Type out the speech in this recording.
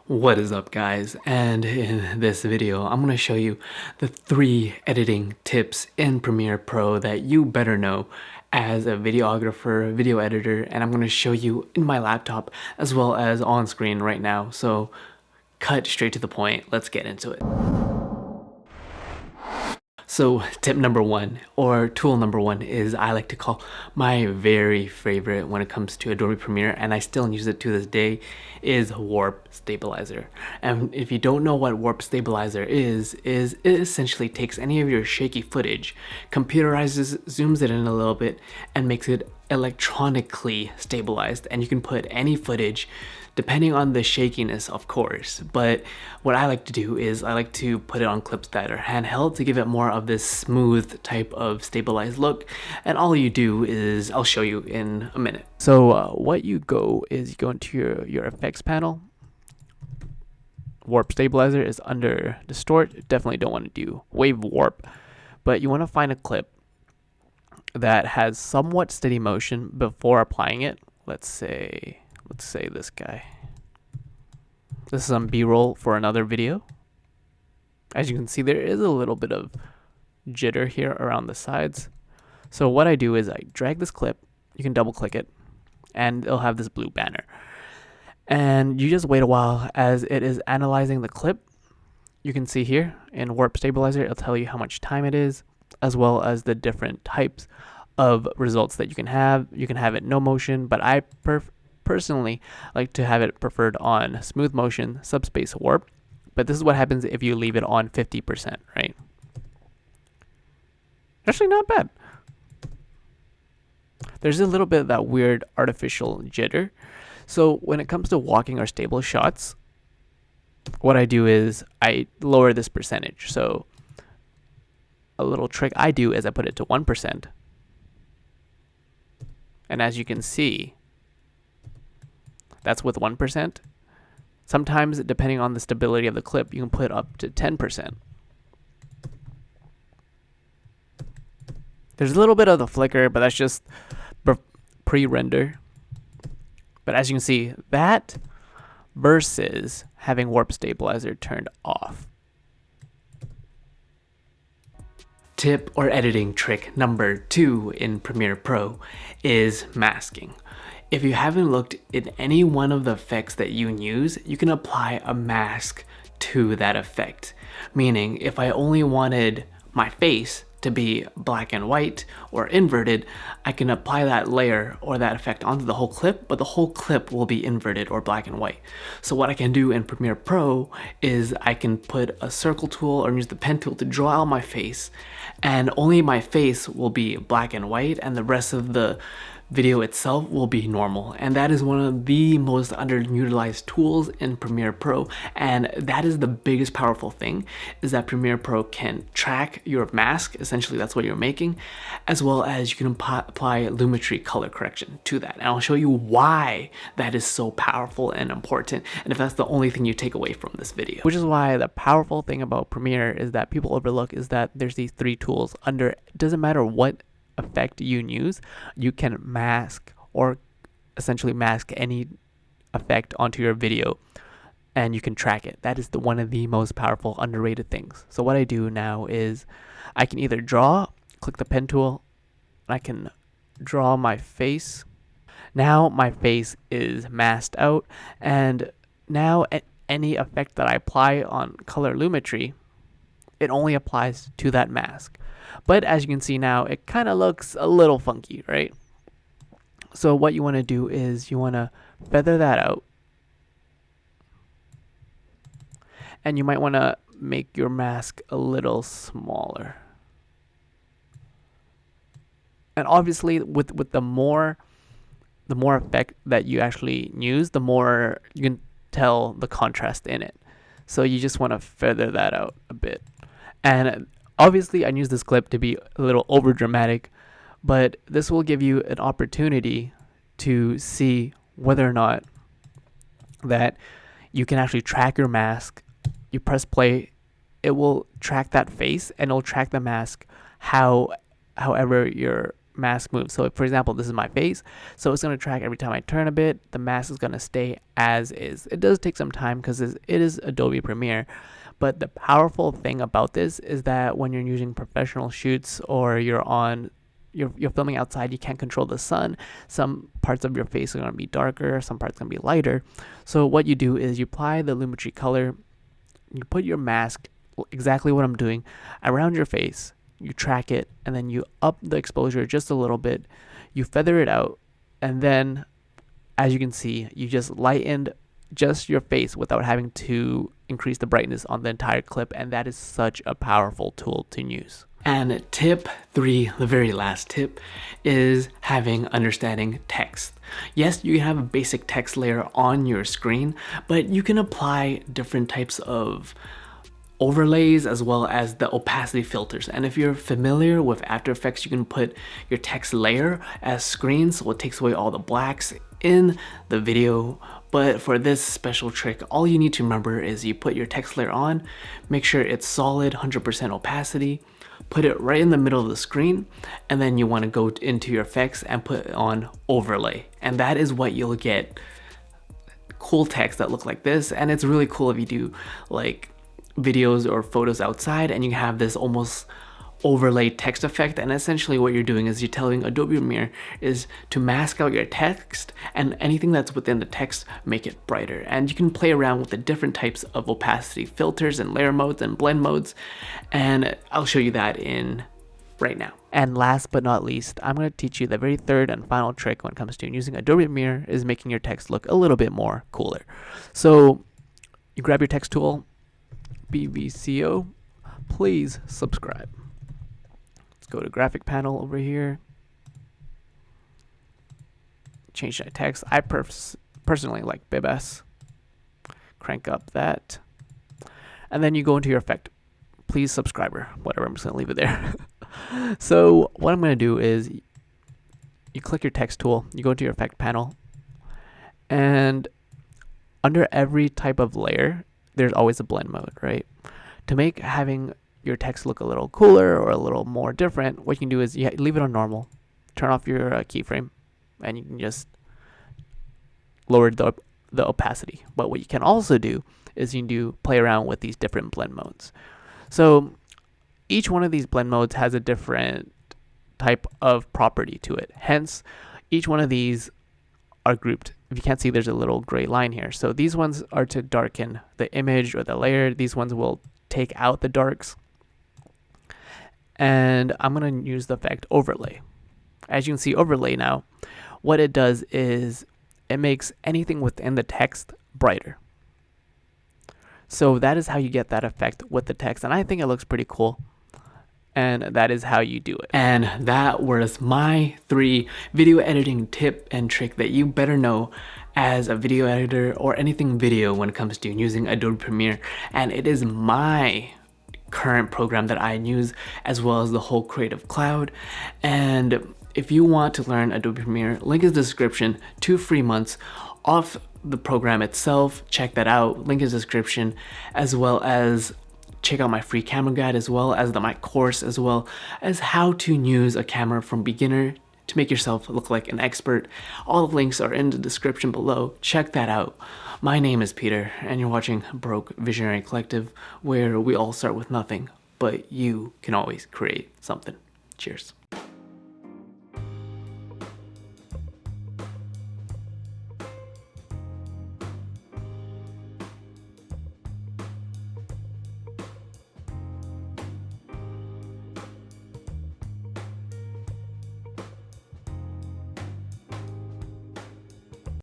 What is up, guys? And in this video I'm going to show you the 3 editing tips in Premiere Pro that you better know as a videographer, video editor, and I'm going to show you in my laptop as well as on screen right now. So cut straight to the point, let's get into it. So tip number 1, or tool number 1, is I like to call my very favorite when it comes to Adobe Premiere, and I still use it to this day, is Warp Stabilizer. And if you don't know what Warp Stabilizer is it essentially takes any of your shaky footage, computerizes, zooms it in a little bit, and makes it electronically stabilized. And you can put any footage depending on the shakiness, of course. But what I like to do is I like to put it on clips that are handheld to give it more of this smooth type of stabilized look. And all you do is, I'll show you in a minute. So what you go is you go into your effects panel. Warp Stabilizer is under Distort. Definitely don't want to do Wave Warp, but you want to find a clip that has somewhat steady motion before applying it. Let's say this guy. This is some B-roll for another video. As you can see, there is a little bit of jitter here around the sides. So what I do is I drag this clip, you can double click it, and it'll have this blue banner. And you just wait a while as it is analyzing the clip. You can see here in Warp Stabilizer, it'll tell you how much time it is, as well as the different types of results that you can have. You can have it no motion, but I personally like to have it preferred on smooth motion, subspace warp. But this is what happens if you leave it on 50%, right? Actually not bad. There's a little bit of that weird artificial jitter. So when it comes to walking or stable shots, what I do is I lower this percentage. So a little trick I do is I put it to 1%. And as you can see, that's with 1%. Sometimes, depending on the stability of the clip, you can put up to 10%. There's a little bit of the flicker, but that's just pre-render. But as you can see, that versus having Warp Stabilizer turned off. Tip or editing trick number 2 in Premiere Pro is masking. If you haven't looked in any one of the effects that you use, you can apply a mask to that effect. Meaning, if I only wanted my face to be black and white or inverted, I can apply that layer or that effect onto the whole clip, but the whole clip will be inverted or black and white. So what I can do in Premiere Pro is I can put a circle tool or use the pen tool to draw out my face, and only my face will be black and white, and the rest of the video itself will be normal. And that is one of the most underutilized tools in Premiere Pro, and that is the biggest powerful thing, is that Premiere Pro can track your mask, essentially that's what you're making, as well as you can apply lumetri color correction to that. And I'll show you why that is so powerful and important, and if that's the only thing you take away from this video. Which is why the powerful thing about Premiere is that people overlook is that there's these 3 tools under, it doesn't matter what effect you use, you can mask or essentially mask any effect onto your video, and you can track it. That is one of the most powerful, underrated things. So what I do now is I can either draw, click the pen tool, I can draw my face. Now my face is masked out, and now any effect that I apply on color lumetri, it only applies to that mask. But as you can see now, it kind of looks a little funky, right? So what you want to do is you want to feather that out. And you might want to make your mask a little smaller. And obviously with the more effect that you actually use, the more you can tell the contrast in it. So you just want to feather that out a bit. And obviously I use this clip to be a little over dramatic, but this will give you an opportunity to see whether or not that you can actually track your mask. You press play, it will track that face, and it'll track the mask however your mask move. So for example, this is my face, so it's going to track every time I turn a bit. The mask is going to stay as is. It does take some time because it is Adobe Premiere, but the powerful thing about this is that when you're using professional shoots or you're filming outside, you can't control the sun. Some parts of your face are going to be darker, some parts are going to be lighter. So what you do is you apply the Lumetri color, you put your mask, exactly what I'm doing, around your face, you track it, and then you up the exposure just a little bit, you feather it out, and then as you can see, you just lightened just your face without having to increase the brightness on the entire clip, and that is such a powerful tool to use. And tip 3, the very last tip, is understanding text. Yes, you can have a basic text layer on your screen, but you can apply different types of overlays as well as the opacity filters. And if you're familiar with After Effects, you can put your text layer as screen, so it takes away all the blacks in the video. But for this special trick, all you need to remember is you put your text layer on, make sure it's solid 100% opacity, put it right in the middle of the screen, and then you want to go into your effects and put on overlay. And that is what you'll get cool text that look like this. And it's really cool if you do like videos or photos outside and you have this almost overlay text effect. And essentially what you're doing is you're telling Adobe Premiere is to mask out your text, and anything that's within the text, make it brighter. And you can play around with the different types of opacity filters and layer modes and blend modes, and I'll show you that in right now. And last but not least, I'm going to teach you the very third and final trick when it comes to using Adobe Premiere, is making your text look a little bit more cooler. So you grab your text tool, BVCO, please subscribe. Let's go to graphic panel over here, change that text. I personally like Bibs. Crank up that, and then you go into your effect, please subscriber, whatever, I'm just gonna leave it there. So what I'm gonna do is you click your text tool, you go into your effect panel, and under every type of layer there's always a blend mode, right? To make having your text look a little cooler or a little more different, what you can do is you leave it on normal, turn off your keyframe, and you can just lower the opacity. But what you can also do is you can play around with these different blend modes. So each one of these blend modes has a different type of property to it. Hence, each one of these are grouped. If you can't see, there's a little gray line here. So these ones are to darken the image or the layer. These ones will take out the darks. And I'm going to use the effect overlay. As you can see, overlay now, what it does is it makes anything within the text brighter. So that is how you get that effect with the text, and I think it looks pretty cool. And that is how you do it. And that was my 3 video editing tip and trick that you better know as a video editor or anything video when it comes to using Adobe Premiere. And it is my current program that I use, as well as the whole Creative Cloud. And if you want to learn Adobe Premiere, link is in the description, 2 free months off the program itself. Check that out, link is in the description, as well as check out my free camera guide, as well as my course, as well as how to use a camera from beginner to make yourself look like an expert. All the links are in the description below. Check that out. My name is Peter, and you're watching Broke Visionary Collective, where we all start with nothing, but you can always create something. Cheers.